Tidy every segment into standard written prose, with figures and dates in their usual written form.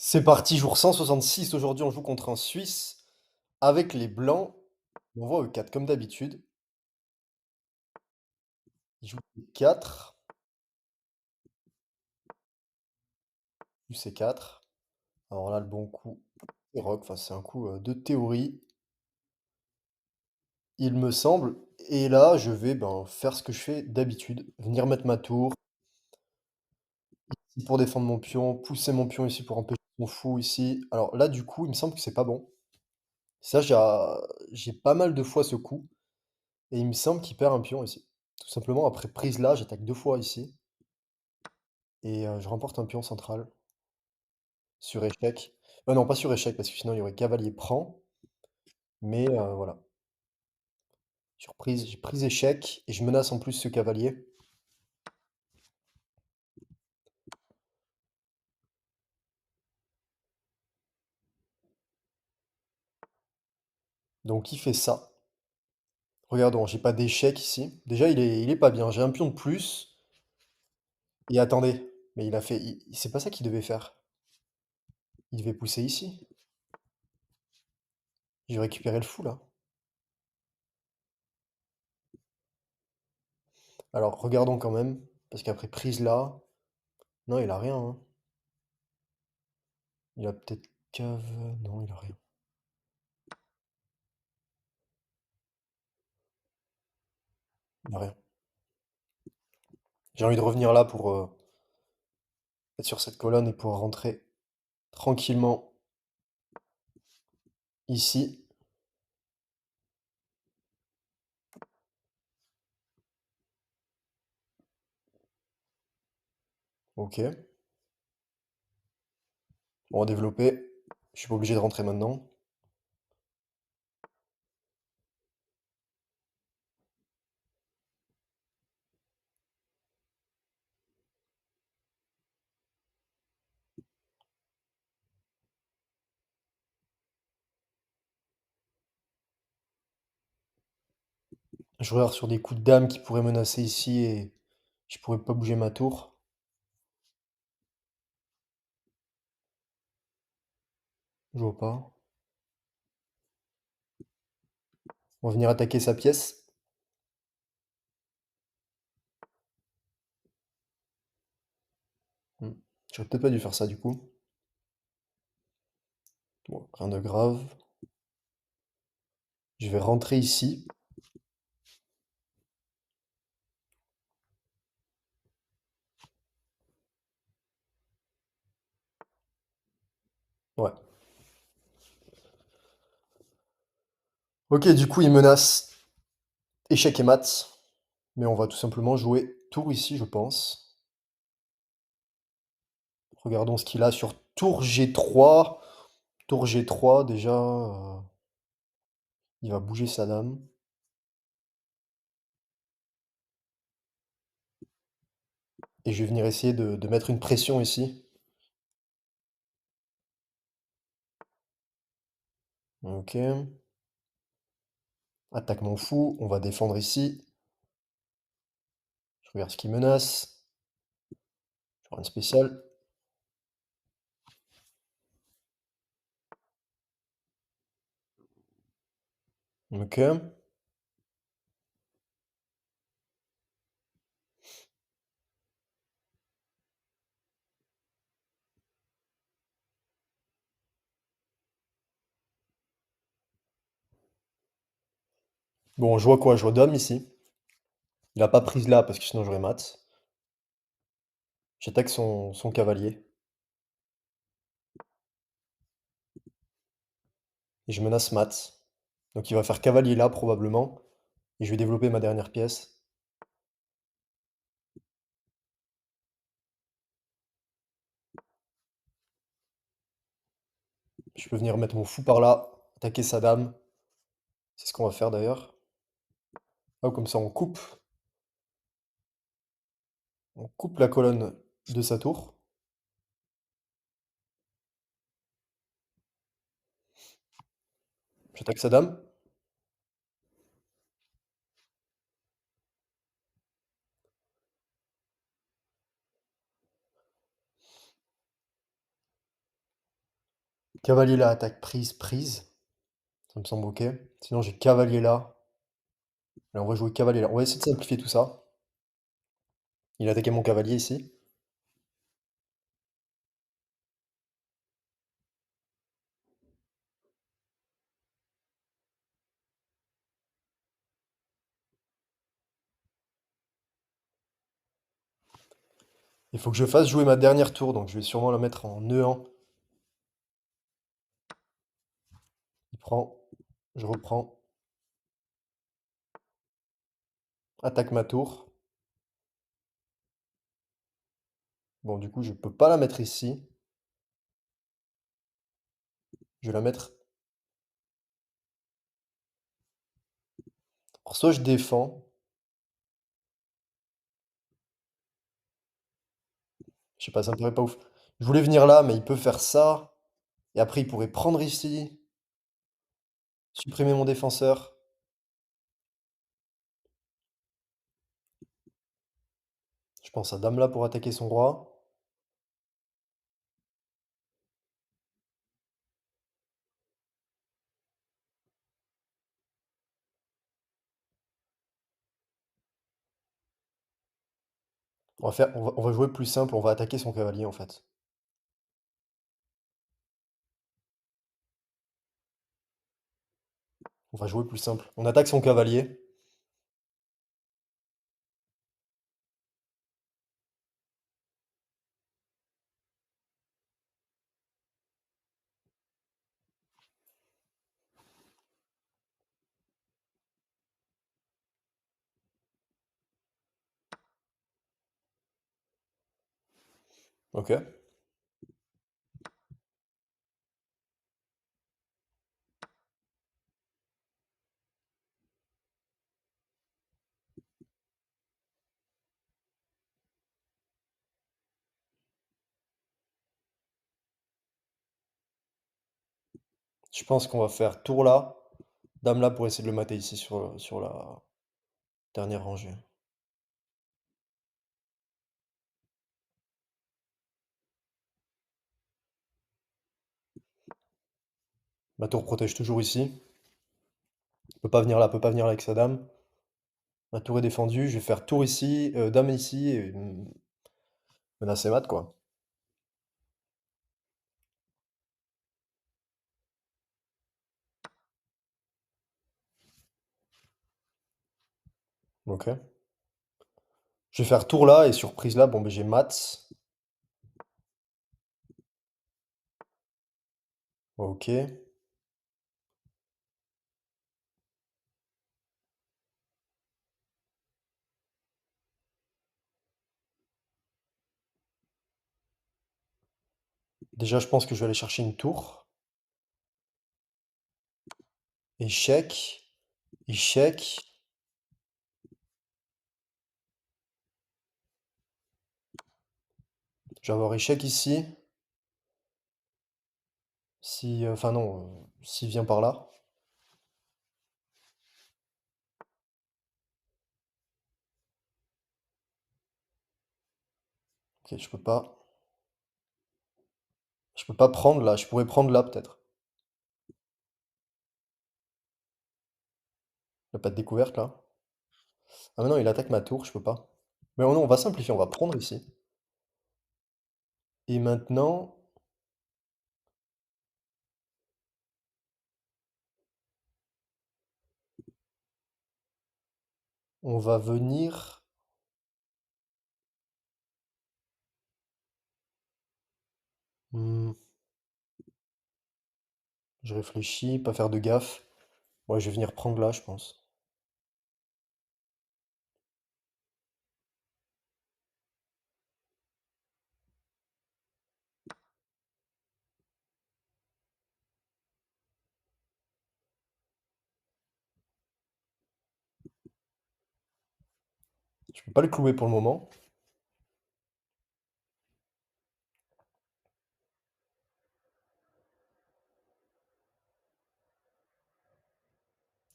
C'est parti, jour 166. Aujourd'hui, on joue contre un Suisse avec les Blancs. On voit E4 comme d'habitude. Il joue E4, du C4. Alors là, le bon coup, c'est rock. Enfin, c'est un coup de théorie, il me semble. Et là, je vais faire ce que je fais d'habitude. Venir mettre ma tour ici pour défendre mon pion, pousser mon pion ici pour empêcher mon fou ici. Alors là, du coup, il me semble que c'est pas bon. Ça, j'ai pas mal de fois ce coup. Et il me semble qu'il perd un pion ici. Tout simplement, après prise là, j'attaque deux fois ici. Et je remporte un pion central sur échec. Non, pas sur échec, parce que sinon il y aurait cavalier prend, mais voilà. J'ai prise échec et je menace en plus ce cavalier. Donc il fait ça. Regardons, j'ai pas d'échec ici. Déjà il est pas bien, j'ai un pion de plus et attendez, mais il a fait c'est pas ça qu'il devait faire. Il devait pousser ici. J'ai récupéré le fou là. Alors regardons quand même, parce qu'après prise là, non il a rien, hein. Il a peut-être cave, non il a rien. Il a rien. J'ai envie de revenir là pour être sur cette colonne et pouvoir rentrer tranquillement ici. Ok. On va développer. Je suis pas obligé de rentrer maintenant. Je regarde sur des coups de dame qui pourraient menacer ici et je pourrais pas bouger ma tour. Je vois pas. On va venir attaquer sa pièce. Hmm. J'aurais peut-être pas dû faire ça du coup. Bon, rien de grave. Je vais rentrer ici. Ouais. Ok, du coup, il menace échec et mat. Mais on va tout simplement jouer tour ici, je pense. Regardons ce qu'il a sur tour G3. Tour G3, déjà, il va bouger sa dame. Et je vais venir essayer de mettre une pression ici. Ok. Attaque mon fou. On va défendre ici. Je regarde ce qui menace. Je une spéciale. Ok. Bon, je vois quoi? Je vois dame ici. Il a pas prise là parce que sinon j'aurais mat. J'attaque son cavalier. Et je menace mat. Donc il va faire cavalier là probablement. Et je vais développer ma dernière pièce. Je peux venir mettre mon fou par là. Attaquer sa dame. C'est ce qu'on va faire d'ailleurs. Hop, comme ça on coupe. On coupe la colonne de sa tour. J'attaque sa dame. Cavalier là, attaque prise, prise. Ça me semble OK. Sinon j'ai cavalier là. Allez, on va jouer cavalier là. On va essayer de simplifier tout ça. Il a attaqué mon cavalier ici. Il faut que je fasse jouer ma dernière tour, donc je vais sûrement la mettre en E1. Il prend, je reprends, attaque ma tour. Bon, du coup, je peux pas la mettre ici. Je vais la mettre. Alors, soit je défends. Je sais pas, ça me paraît pas ouf. Je voulais venir là, mais il peut faire ça. Et après, il pourrait prendre ici, supprimer mon défenseur. Je pense à dame là pour attaquer son roi. On va jouer plus simple, on va attaquer son cavalier en fait. On va jouer plus simple. On attaque son cavalier. Ok. Je pense qu'on va faire tour là, dame là pour essayer de le mater ici sur la dernière rangée. Ma tour protège toujours ici. Peut pas venir là, peut pas venir là avec sa dame. Ma tour est défendue, je vais faire tour ici, dame ici, et menacer mat quoi. Ok. Je vais faire tour là, et surprise là, bon ben j'ai mat. Ok. Déjà je pense que je vais aller chercher une tour. Échec. Échec. Je vais avoir échec ici. Si, enfin non, s'il vient par là. Ok, je peux pas. Je peux pas prendre là, je pourrais prendre là peut-être. Il a pas de découverte là. Ah mais non, il attaque ma tour, je peux pas. Mais oh non, on va simplifier, on va prendre ici. Et maintenant, on va venir. Hmm, je réfléchis, pas faire de gaffe. Ouais, je vais venir prendre là, je pense. Je peux pas le clouer pour le moment.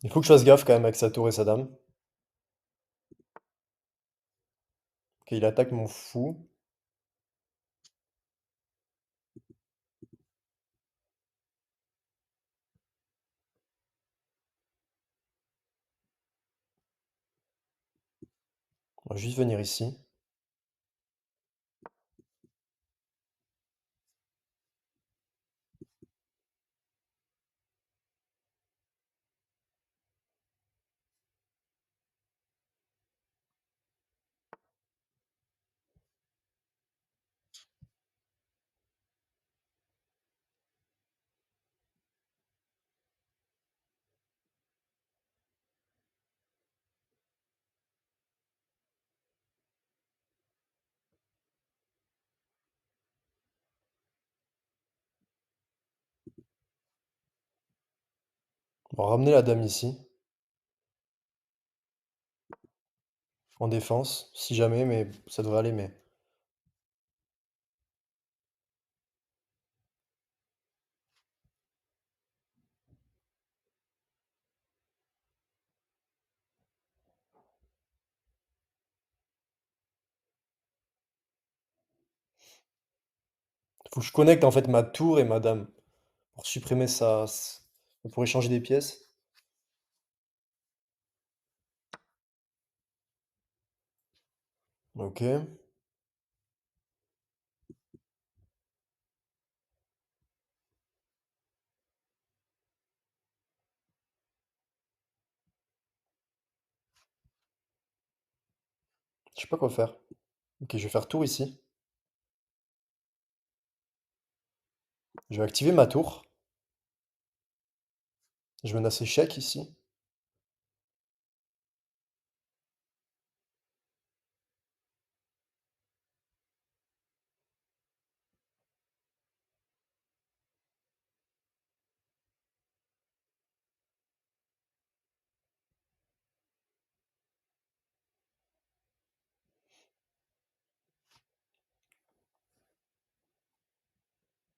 Il faut que je fasse gaffe quand même avec sa tour et sa dame. Ok, il attaque mon fou. On va juste venir ici. On va ramener la dame ici, en défense, si jamais, mais ça devrait aller, mais faut que je connecte en fait ma tour et ma dame pour supprimer pour échanger des pièces. Ok. Je sais pas quoi faire. Ok, je vais faire tour ici. Je vais activer ma tour. Je menace échec ici.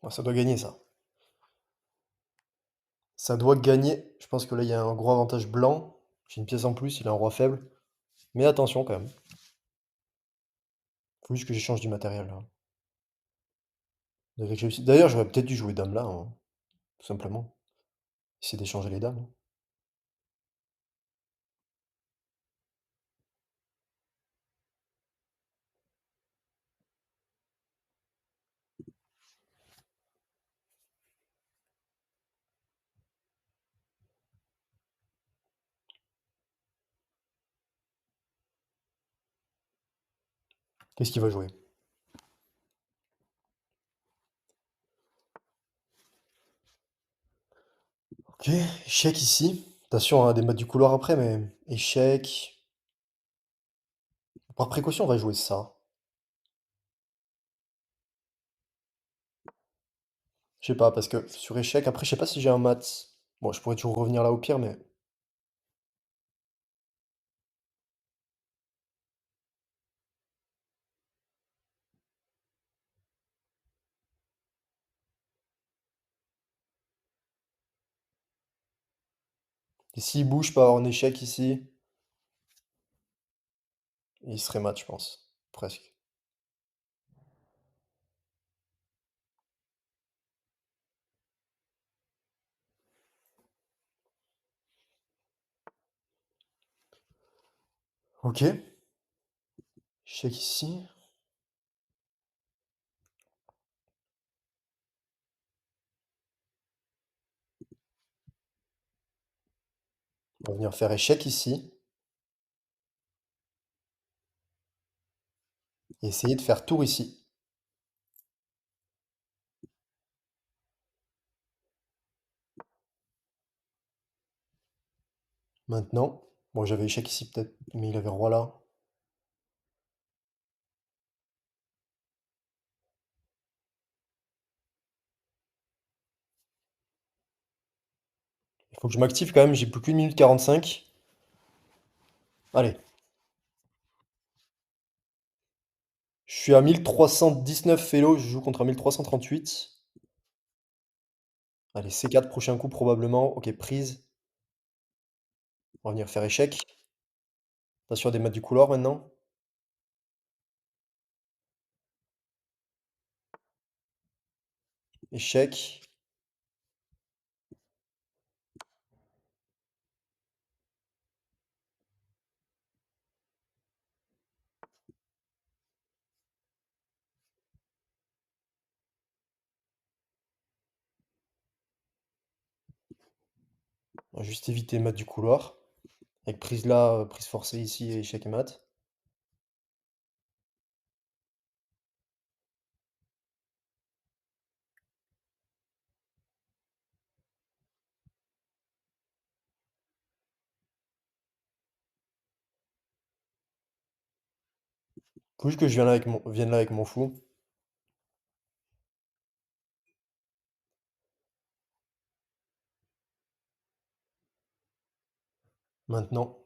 Ah, ça doit gagner ça. Ça doit gagner. Je pense que là, il y a un gros avantage blanc. J'ai une pièce en plus, il a un roi faible. Mais attention quand même. Faut juste que j'échange du matériel là. D'ailleurs, j'aurais peut-être dû jouer dame là, hein, tout simplement. Essayer d'échanger les dames, hein. Qu'est-ce qu'il va jouer? Ok, échec ici. Attention, hein, des maths du couloir après, mais échec. Par précaution, on va jouer ça. Je sais pas, parce que sur échec, après, je sais pas si j'ai un mat. Bon, je pourrais toujours revenir là au pire, mais et s'il bouge pas en échec ici, il serait mat, je pense. Presque. Ok, échec ici. On va venir faire échec ici. Et essayer de faire tour ici. Maintenant. Bon, j'avais échec ici peut-être, mais il avait roi là. Il faut que je m'active quand même, j'ai plus qu'une minute 45. Allez, je suis à 1319 félo, je joue contre un 1338. Allez, C4, prochain coup probablement. Ok, prise. On va venir faire échec. Attention à des maths du couloir maintenant. Échec. On va juste éviter mat du couloir. Avec prise là, prise forcée ici et échec et mat. Faut juste que je vienne là avec mon fou. Maintenant.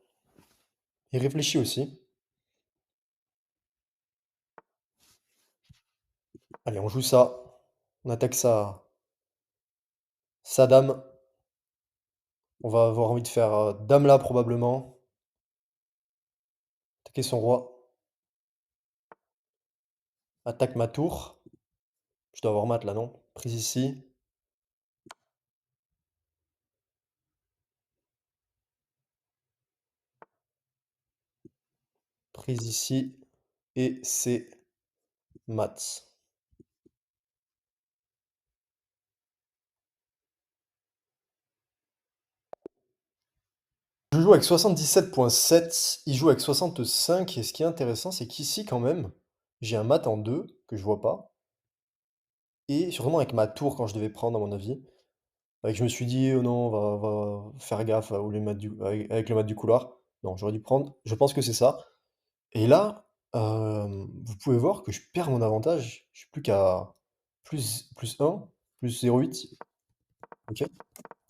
Il réfléchit aussi. Allez, on joue ça. On attaque ça. Sa dame. On va avoir envie de faire dame là probablement. Attaquer son roi. Attaque ma tour. Je dois avoir mat là, non? Prise ici. Prise ici. Et c'est mat. Je joue avec 77,7. Il joue avec 65. Et ce qui est intéressant, c'est qu'ici, quand même, j'ai un mat en 2 que je vois pas. Et sûrement avec ma tour quand je devais prendre, à mon avis. Avec, je me suis dit, oh non, on va faire gaffe avec le mat du couloir. Non, j'aurais dû prendre. Je pense que c'est ça. Et là, vous pouvez voir que je perds mon avantage. Je suis plus qu'à plus 1, plus 0,8. Ok.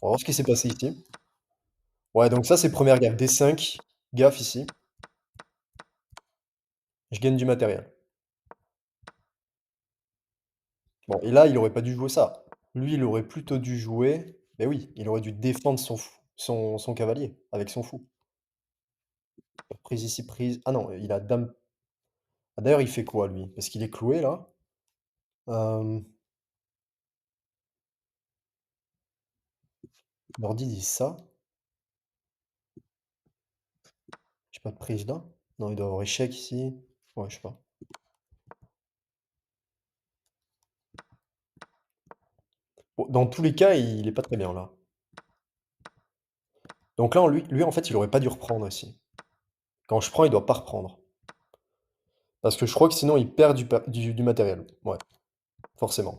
On va voir ce qui s'est passé ici. Ouais, donc ça, c'est première gaffe. D5, gaffe ici. Je gagne du matériel. Bon, et là, il aurait pas dû jouer ça. Lui, il aurait plutôt dû jouer. Mais oui, il aurait dû défendre son cavalier avec son fou. Prise ici, prise. Ah non, il a dame. Ah, d'ailleurs, il fait quoi, lui? Parce qu'il est cloué, là. Euh, L'ordi dit ça. J'ai pas de prise là. Non, il doit avoir échec ici. Ouais, je sais pas. Bon, dans tous les cas, il est pas très bien, là. Donc là, lui, en fait, il aurait pas dû reprendre ici. Quand je prends, il doit pas reprendre. Parce que je crois que sinon, il perd du matériel. Ouais, forcément.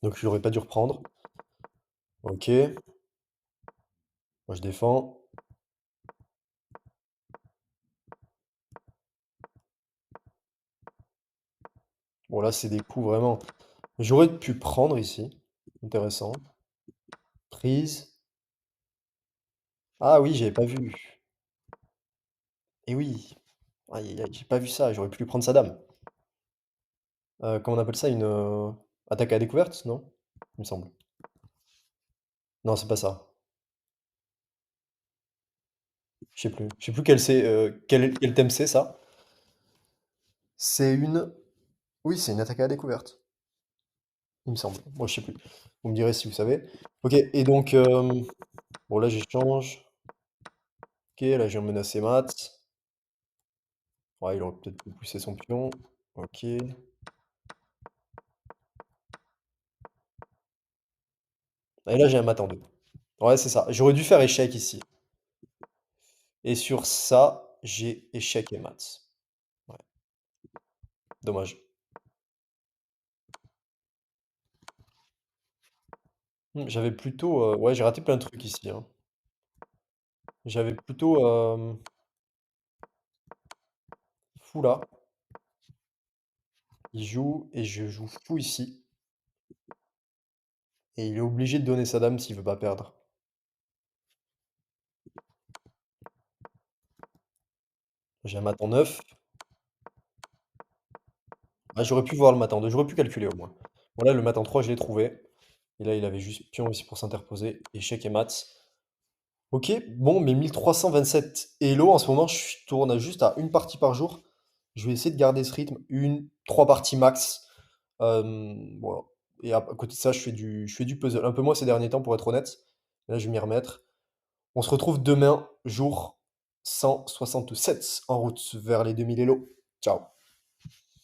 Donc, il aurait pas dû reprendre. Ok. Moi, je défends. Bon, là, c'est des coups vraiment. J'aurais pu prendre ici. Intéressant. Prise. Ah oui, j'avais pas vu. Et oui. Aïe, aïe, aïe, j'ai pas vu ça. J'aurais pu lui prendre sa dame. Comment on appelle ça? Une attaque à découverte? Non? Il me semble. Non, c'est pas ça. Je sais plus. Je sais plus quel thème c'est ça. C'est une. Oui, c'est une attaque à la découverte. Il me semble. Moi, je sais plus. Vous me direz si vous savez. Ok, et donc. Bon, là, j'échange. Ok, là, j'ai menacé mat. Ouais, il aurait peut-être pu pousser son pion. Ok. Et là, j'ai un mat en deux. Ouais, c'est ça. J'aurais dû faire échec ici. Et sur ça, j'ai échec et mat. Ouais, dommage. J'avais plutôt. Ouais, j'ai raté plein de trucs ici, hein. J'avais plutôt fou là. Il joue et je joue fou ici. Et il est obligé de donner sa dame s'il veut pas perdre. J'ai un mat en 9. Ah, j'aurais pu voir le mat en 2. J'aurais pu calculer au moins. Voilà, le mat en 3, je l'ai trouvé. Et là, il avait juste pion ici pour s'interposer. Échec et mat. Ok, bon, mais 1327 Elo, en ce moment, je tourne juste à une partie par jour. Je vais essayer de garder ce rythme. Trois parties max. Voilà. Et à côté de ça, je fais du puzzle. Un peu moins ces derniers temps, pour être honnête. Là, je vais m'y remettre. On se retrouve demain, jour 167, en route vers les 2000 Elo. Ciao.